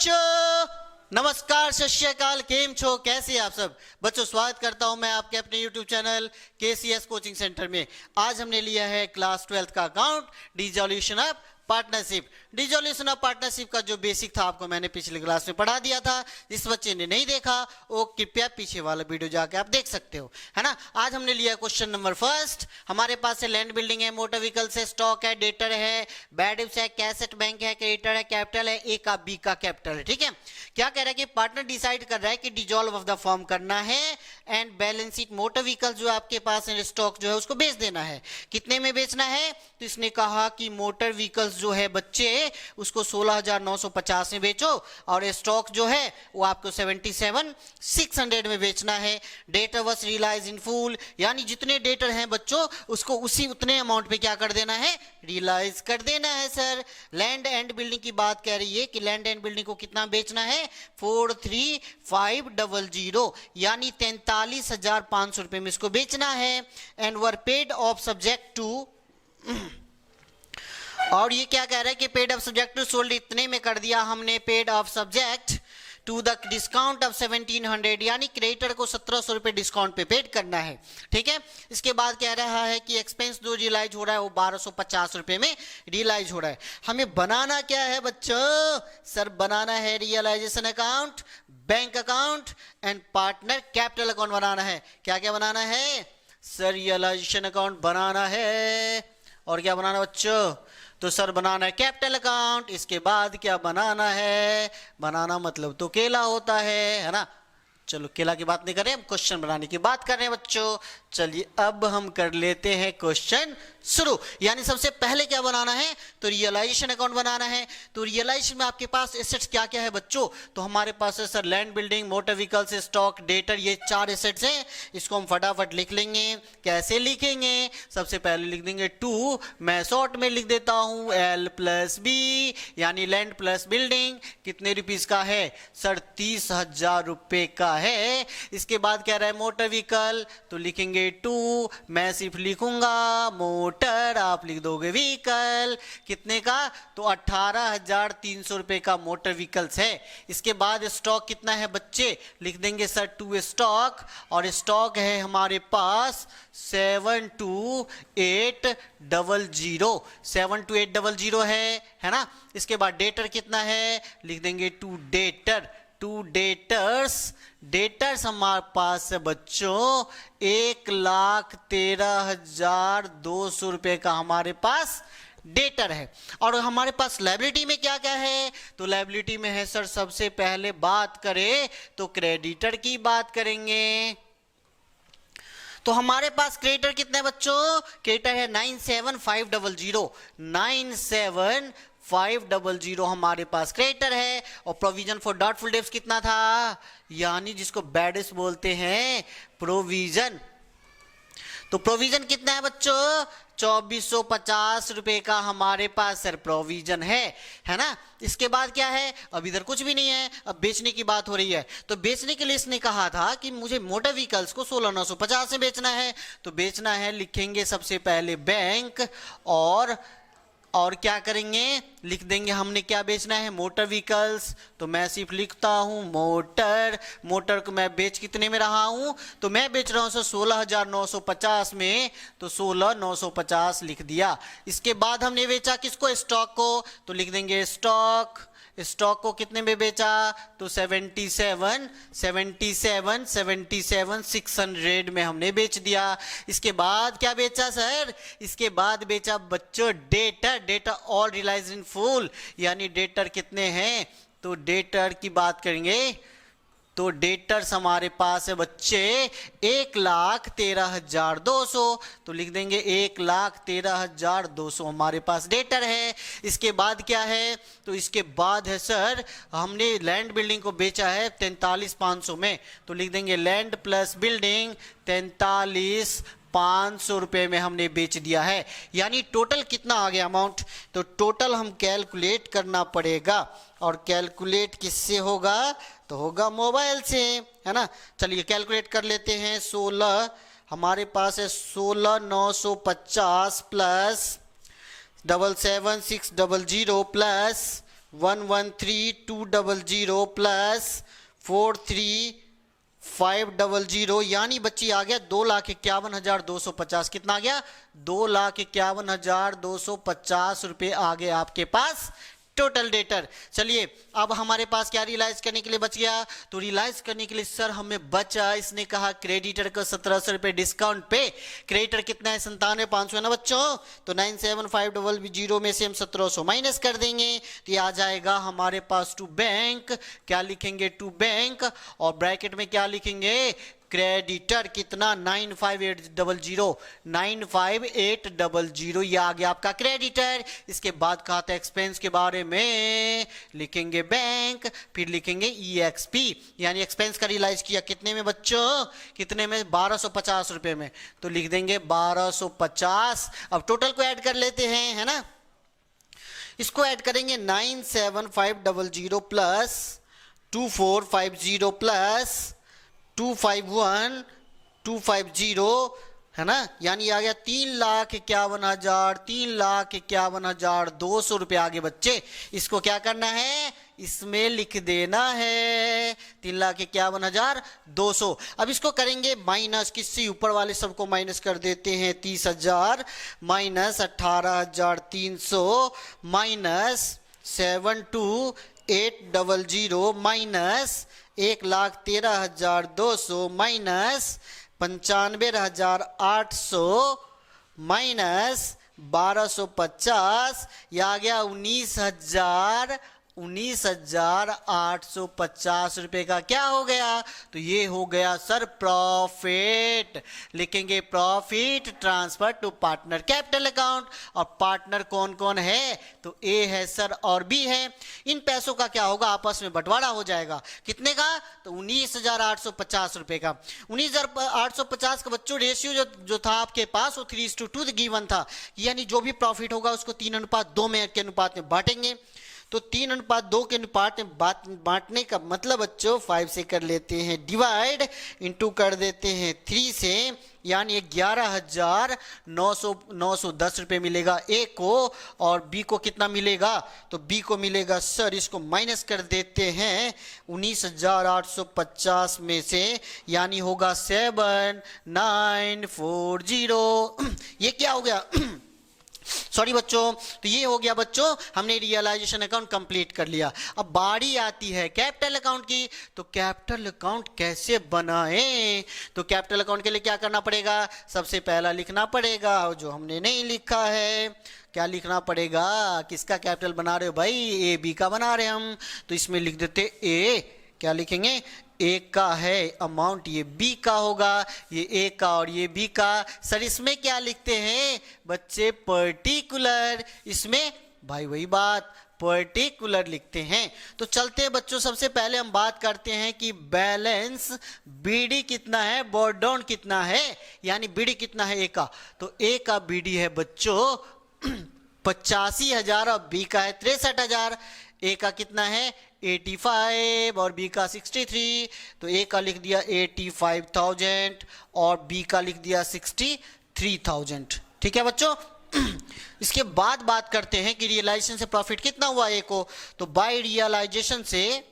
बच्चों, नमस्कार, सत श्री अकाल, केम छो, कैसे आप सब बच्चों। स्वागत करता हूं मैं आपके अपने YouTube channel KCS coaching centre में। आज हमने लिया है क्लास 12 का account dissolution of partnership. Dissolution of partnership का जो बेसिक था आपको मैंने पिछले क्लास में पढ़ा दिया था। जिस बच्चे ने नहीं देखा वो कृपया पीछे वाला वीडियो जाके आप देख सकते हो, है ना। आज हमने लिया क्वेश्चन नंबर फर्स्ट। हमारे पास है लैंड बिल्डिंग है, मोटर व्हीकल्स है, स्टॉक है, डेटर है, बैड है, कैसेट बैंक है, क्रेडिटर है, कैपिटल है, ए का बी का कैपिटल है। ठीक है, क्या कह रहा है कि पार्टनर डिसाइड कर रहा है कि डिसॉल्व ऑफ द फॉर्म करना है and balance sheet motor vehicle जो आपके पास है स्टॉक जो है उसको बेच देना है। कितने में बेचना है? तो इसने कहा कि मोटर व्हीकल्स जो है बच्चे उसको 16,950 में बेचो और स्टॉक जो है वो आपको 77,600 में बेचना है। Debtor was realise in full, यानी जितने डेटर हैं बच्चों उसको उसी उतने अमाउंट पे क्या कर देना है? रियलाइज कर देना है सर। लैंड एंड बिल्डिंग की बात कह रही है कि लैंड एंड बिल्डिंग को कितना बेचना है? 43,500 यानी 43,500 रुपए में इसको बेचना है। And were paid off subject to, और ये क्या कह रहा है कि paid off subject to sold इतने में कर दिया हमने। Paid off subject to the discount of 1700, यानी क्रेडिटर को 1700 रुपए डिस्काउंट पे पेड करना है। ठीक है, इसके बाद कह रहा है कि एक्सपेंस जो रियलाइज हो रहा है वो 1250 रुपए में रियलाइज हो रहा है। हमें बनाना क्या है बच्चों? सर बनाना है realisation account, bank account and partner capital account बनाना है। क्या क्या बनाना है? सर रियलाइजेशन अकाउंट बनाना है और क्या बनाना बच्चों? तो सर बनाना है कैपिटल अकाउंट। इसके बाद क्या बनाना है? बनाना मतलब तो केला होता है ना। चलो केला की बात नहीं करें, हम क्वेश्चन बनाने की बात कर रहे हैं बच्चों। चलिए अब हम कर लेते हैं क्वेश्चन शुरू। यानी सबसे पहले क्या बनाना है? तो रियलाइजेशन अकाउंट बनाना है। तो रियलाइजेशन में आपके पास एसेट्स क्या क्या है बच्चों? तो हमारे पास है sir land building, motor vehicles, stock, debtor, ये 4 एसेट्स हैं। इसको हम फटाफट लिख लेंगे। कैसे लिखेंगे? सबसे पहले लिख देंगे 2, मैं शॉर्ट में लिख देता हूं L + B, यानी लैंड प्लस बिल्डिंग। कितने रुपीज का है? सर 30,000 रुपए का है। इसके बाद कह रहा है मोटर व्हीकल, तो लिखेंगे 2, मैं सिर्फ लिखूंगा मोटर, आप लिख दोगे व्हीकल। कितने का? तो 18,300 रुपए का मोटर व्हीकल्स है। इसके बाद स्टॉक कितना है बच्चे? लिख देंगे सर 2 स्टॉक, और स्टॉक है हमारे पास 72800, 72800 है ना। इसके बाद डेटर कितना है? लिख देंगे 2 डेटर, 2 डेटर्स हमारे पास है बच्चों 1,13,200 रुपए का हमारे पास डेटर है। और हमारे पास लायबिलिटी में क्या क्या है? तो लायबिलिटी में है सर, सबसे पहले बात करें तो क्रेडिटर की बात करेंगे। तो हमारे पास क्रेडिटर कितने हैं बच्चों? क्रेडिटर है 97,500, 97,500 हमारे पास क्रेडिटर है। और प्रोविजन फॉर डाउटफुल डेब्ट्स कितना था? यानी जिसको बैडेस्ट बोलते हैं प्रोविजन। तो प्रोविजन कितना है बच्चों? 2,450 रुपए का हमारे पास सर प्रोविजन है ना। इसके बाद क्या है? अब इधर कुछ भी नहीं है, अब बेचने की बात हो रही है। तो बेचने के लिए इसने कहा था कि मुझे मोटर व्हीकल्स को 16,950 में बेचना है। तो बेचना है, लिखेंगे सबसे पहले बैंक, और क्या करेंगे? लिख देंगे हमने क्या बेचना है? Motor vehicles. तो मैं सिर्फ लिखता हूं मोटर को मैं बेच कितने में रहा हूं? तो मैं बेच रहा हूं सर 16,950 में, तो 16,950 लिख दिया। इसके बाद हमने बेचा किसको? स्टॉक को। तो लिख देंगे स्टॉक को कितने में बेचा? तो 77,600 में हमने बेच दिया। इसके बाद क्या बेचा सर? इसके बाद बेचा बच्चों debtor all realised in full, यानी डेटर कितने हैं? तो डेटर की बात करेंगे तो डेटर्स हमारे पास है बच्चे 1,13,200। तो लिख देंगे 1,13,200 हमारे पास डेटर है। इसके बाद क्या है? तो इसके बाद है सर हमने लैंड बिल्डिंग को बेचा है 43,500 में। तो लिख देंगे लैंड प्लस बिल्डिंग 43,500 रुपए में हमने बेच दिया है। यानी टोटल कितना आ गया अमाउंट? तो टोटल हम कैलकुलेट करना पड़ेगा, और कैलकुलेट किससे होगा? तो होगा मोबाइल से, है ना। चलिए कैलकुलेट कर लेते हैं। 16 हमारे पास है 16,950 प्लस 77,600 प्लस 113,200 प्लस 43,500 यानी बच्ची आ गया 2,51,250। कितना आ गया? 2,51,250 रुपये आ गए आपके पास टोटल डेटर। चलिए अब हमारे पास क्या रियलाइज करने के लिए बच गया? तो रियलाइज करने के लिए सर हमें बचा, इसने कहा क्रेडिटर को 1700 रुपये डिस्काउंट पे। क्रेडिटर कितना है? 97,500 है ना बच्चों। तो 97,500 में से हम 1700 माइनस कर देंगे तो ये आ जाएगा हमारे पास टू बैंक। क्या लिखेंगे? टू बैंक, और ब्रैकेट में क्या लिखेंगे? क्रेडिटर कितना? 95800 95800 ये आ गया आपका क्रेडिटर। इसके बाद कहा था एक्सपेंस के बारे में, लिखेंगे बैंक, फिर लिखेंगे EXP यानी एक्सपेंस का रियलाइज किया कितने में बच्चों? कितने में? 1250 रुपए में। तो लिख देंगे 1250। अब टोटल को ऐड कर लेते हैं, है ना। इसको ऐड करेंगे 97500 प्लस 2450 प्लस 250 है ना, यानी आ गया 3,51,200 रुपये आगे बच्चे। इसको क्या करना है? इसमें लिख देना है 3,51,200। अब इसको करेंगे माइनस, किससे? ऊपर वाले सबको माइनस कर देते हैं। 30,000 minus 18,300 minus 72,800 minus 1,13,200 minus 95,800 minus 1250, यह आ गया 19,850 रुपए का क्या हो गया? तो ये हो गया सर प्रॉफिट। लिखेंगे profit transfer to partner capital account. और पार्टनर कौन कौन है? तो ए है सर और बी है। इन पैसों का क्या होगा? आपस में बंटवारा हो जाएगा। कितने का? तो 19,850 रुपए का। 19,850 का बच्चों रेशियो जो था आपके पास वो 3:2 गिवन था, यानी जो भी प्रॉफिट होगा उसको 3:2 के अनुपात में बांटेंगे। तो 3:2 के अनुपात में बांटने का मतलब बच्चों 5 से कर लेते हैं डिवाइड, इंटू कर देते हैं 3 से, यानी 11,910 रुपये मिलेगा ए को। और बी को कितना मिलेगा? तो बी को मिलेगा सर, इसको माइनस कर देते हैं 19,850 में से, यानी होगा 7,940। ये क्या हो गया? सॉरी बच्चों, तो ये हो गया बच्चों, हमने रियलाइजेशन अकाउंट कंप्लीट कर लिया। अब बारी आती है कैपिटल अकाउंट की। तो कैपिटल अकाउंट कैसे बनाएं? तो कैपिटल अकाउंट के लिए क्या करना पड़ेगा? सबसे पहला लिखना पड़ेगा जो हमने नहीं लिखा है। क्या लिखना पड़ेगा? किसका कैपिटल बना रहे हो भाई? ए बी का बना रहे हम, तो इसमें लिख देते ए। क्या लिखेंगे? ए का है अमाउंट, ये बी का होगा, ये ए का और ये बी का। सर इसमें क्या लिखते हैं बच्चे? पर्टिकुलर। इसमें भाई वही बात, पर्टिकुलर लिखते हैं। तो चलते हैं बच्चों, सबसे पहले हम बात करते हैं कि बैलेंस बीडी कितना है, बोर्डन कितना है, यानी बीडी कितना है ए का। तो ए का बीडी है बच्चों 85,000 और बी का है 63,000। ए का कितना है? 85 और बी का 63। तो ए का लिख दिया 85,000 और बी का लिख दिया 63,000। ठीक है बच्चों। इसके बाद बात करते हैं कि रियलाइजेशन से प्रॉफिट कितना हुआ ए को। तो बाय रियलाइजेशन से,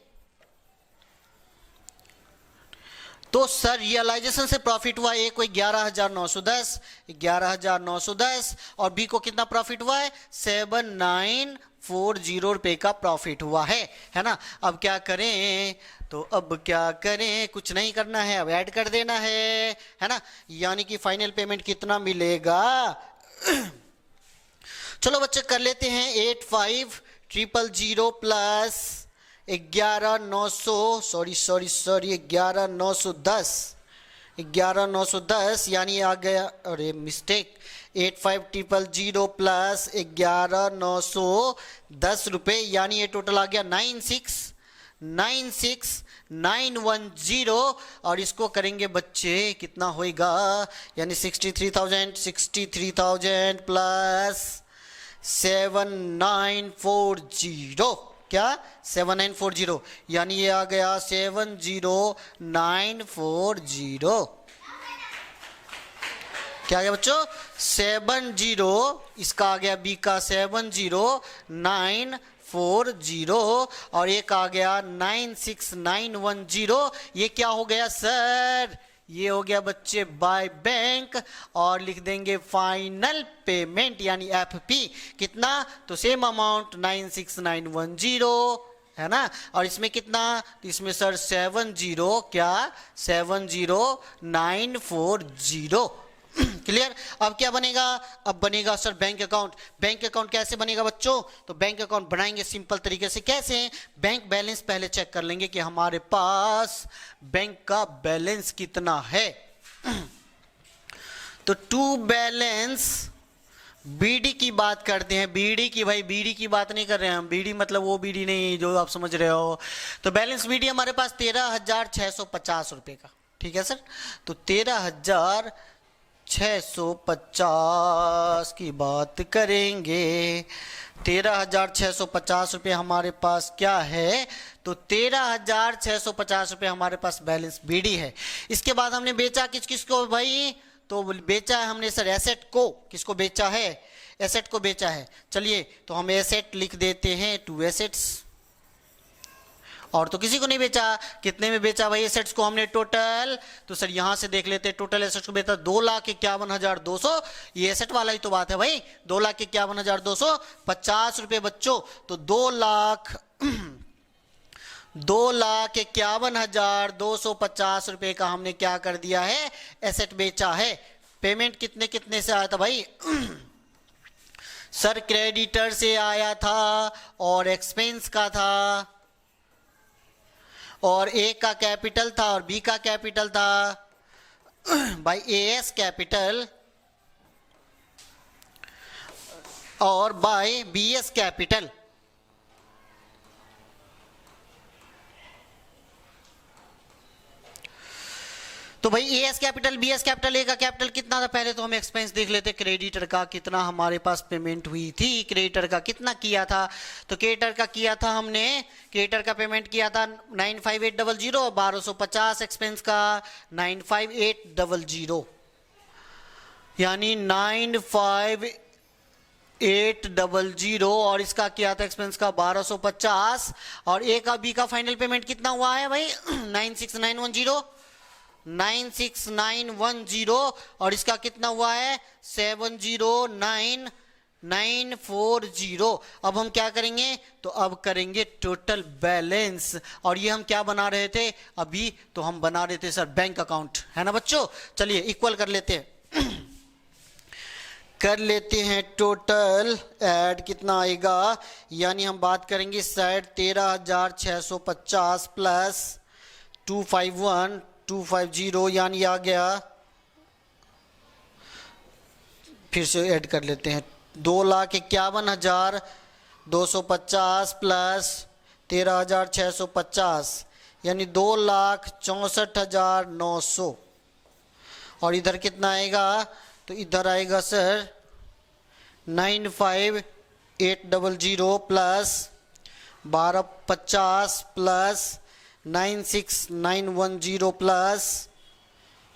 तो सर रियलाइजेशन से प्रॉफिट हुआ ए को 11,910 और बी को कितना प्रॉफिट हुआ है? 7,940 रुपए का प्रॉफिट हुआ है ना। अब क्या करें? तो अब क्या करें? कुछ नहीं करना है, अब ऐड कर देना है ना। यानी कि फाइनल पेमेंट कितना मिलेगा? चलो बच्चे कर लेते हैं 85,000 प्लस 11,910 यानी आ गया, अरे मिस्टेक, 85,000 प्लस 11,910 रुपये, यानी ये टोटल आ गया 96,910। और इसको करेंगे बच्चे कितना होएगा? यानी 63,000 प्लस 7,940, क्या 7,940, यानी ये आ गया 7,0,940। क्या आ गया बच्चों? 70, इसका आ गया बी का 7,0,940 940 और एक आ गया 96910। ये क्या हो गया सर? ये हो गया बच्चे बाय बैंक और लिख देंगे फाइनल पेमेंट यानी एफपी कितना, तो सेम अमाउंट 96910 है ना। और इसमें कितना, तो इसमें सर 70 क्या 70940 क्लियर। अब क्या बनेगा, अब बनेगा sir bank account. Bank account कैसे बनेगा बच्चों, तो बैंक अकाउंट बनाएंगे सिंपल तरीके से। कैसे, बैंक बैलेंस पहले चेक कर लेंगे कि हमारे पास बैंक का बैलेंस कितना है। तो टू बैलेंस बीडी की बात करते हैं, बीडी की, भाई बीडी की बात नहीं कर रहे हैं हम, बीडी मतलब वो बीडी नहीं जो आप समझ रहे हो। तो बैलेंस बीडी हमारे पास 13,650 रुपए का, ठीक है सर। तो 13,650 की बात करेंगे, 13,650 रुपये हमारे पास क्या है, तो 13,650 रुपये हमारे पास बैलेंस बीडी है। इसके बाद हमने बेचा किस किस को भाई, तो बेचा है हमने सर एसेट को। किसको बेचा है, एसेट को बेचा है। चलिए तो हम एसेट लिख देते हैं, टू एसेट्स। और तो किसी को नहीं बेचा, कितने में बेचा भाई एसेट्स को हमने टोटल, तो सर यहां से देख लेते हैं टोटल एसेट्स को बेचा 2,51,200। ये एसेट वाला ही तो बात है भाई, 2,51,250 रुपए बच्चों। तो 2,51,250 रुपए का हमने क्या कर दिया है, एसेट बेचा है। पेमेंट कितने कितने से आया था भाई सर, क्रेडिटर से आया था और एक्सपेंस का था, और ए का कैपिटल था और बी का कैपिटल था बाई एएस कैपिटल और बाय बीएस कैपिटल। तो भाई एएस कैपिटल बीएस कैपिटल, ए का कैपिटल कितना था, पहले तो हम एक्सपेंस देख लेते, क्रेडिटर का कितना हमारे पास पेमेंट हुई थी, क्रेडिटर का कितना किया था। तो क्रेडिटर का किया था हमने, क्रेडिटर का पेमेंट किया था 95800 और 1250, एक्सपेंस का 95800 यानी 95800 और इसका किया था एक्सपेंस का 1250 और ए का बी का फाइनल पेमेंट कितना हुआ है भाई 96910 और इसका कितना हुआ है 709,940। अब हम क्या करेंगे, तो अब करेंगे टोटल बैलेंस। और ये हम क्या बना रहे थे अभी, तो हम बना रहे थे सर बैंक अकाउंट, है ना बच्चों। चलिए इक्वल कर लेते हैं कर लेते हैं टोटल ऐड कितना आएगा, यानी हम बात करेंगे साइड 13,650 प्लस 250 यानी आ गया, फिर से ऐड कर लेते हैं 2,51,250 प्लस 13,650 यानी 2,64,900 और इधर कितना आएगा, तो इधर आएगा सर 95800 प्लस 1250 प्लस 96910 प्लस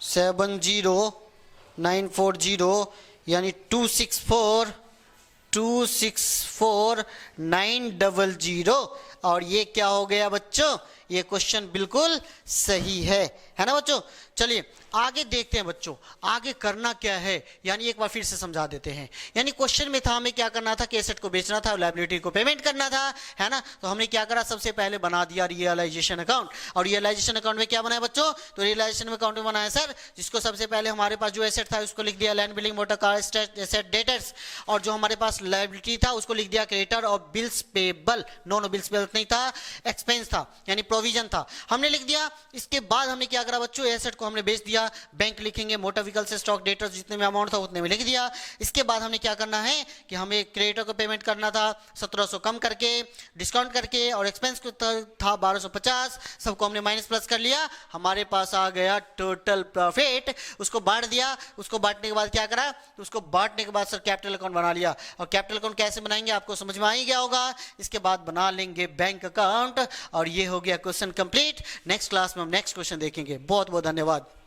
70940 यानी 264,900 और ये क्या हो गया बच्चों, ये क्वेश्चन बिल्कुल सही है ना बच्चों। चलिए आगे देखते हैं बच्चों, आगे करना क्या है, यानी एक बार फिर से समझा देते हैं। यानी क्वेश्चन में था हमें क्या करना था कि एसेट को बेचना था और लायबिलिटी को पेमेंट करना था, है ना। तो हमने क्या करा, सबसे पहले बना दिया रियलाइजेशन अकाउंट। और रियलाइजेशन अकाउंट में क्या बनाया बच्चों, तो रियलाइजेशन अकाउंट में बनाया सर, जिसको सबसे पहले हमारे पास जो एसेट था उसको लिख दिया land building motor car asset debtors, और जो हमारे पास लायबिलिटी था उसको लिख दिया क्रेडिटर और bills payable, no bills payable नहीं था, एक्सपेंस था यानी प्रोविजन था, हमने लिख दिया। इसके बाद हमने क्या करा बच्चों, एसेट को हमने बेच दिया, बैंक लिखेंगे, मोटर व्हीकल से स्टॉक डेटर्स जितने में अमाउंट था उतने में लिख दिया। इसके बाद हमने क्या करना है कि हमें क्रेडिटर को पेमेंट करना था 1700 कम करके, डिस्काउंट करके, और एक्सपेंस को था 1250, सबको हमने माइनस प्लस कर लिया, हमारे पास आ गया टोटल प्रॉफिट। उसको बांट दिया, उसको बांटने के बाद क्या करा, तो उसको बांटने के बाद सर कैपिटल अकाउंट बना लिया। और कैपिटल अकाउंट कैसे बनाएंगे आपको समझ में आ ही गया होगा। इसके बाद बना लेंगे बैंक अकाउंट और ये हो गया क्वेश्चन कंप्लीट। नेक्स्ट क्लास में हम नेक्स्ट क्वेश्चन देखेंगे। बहुत बहुत धन्यवाद।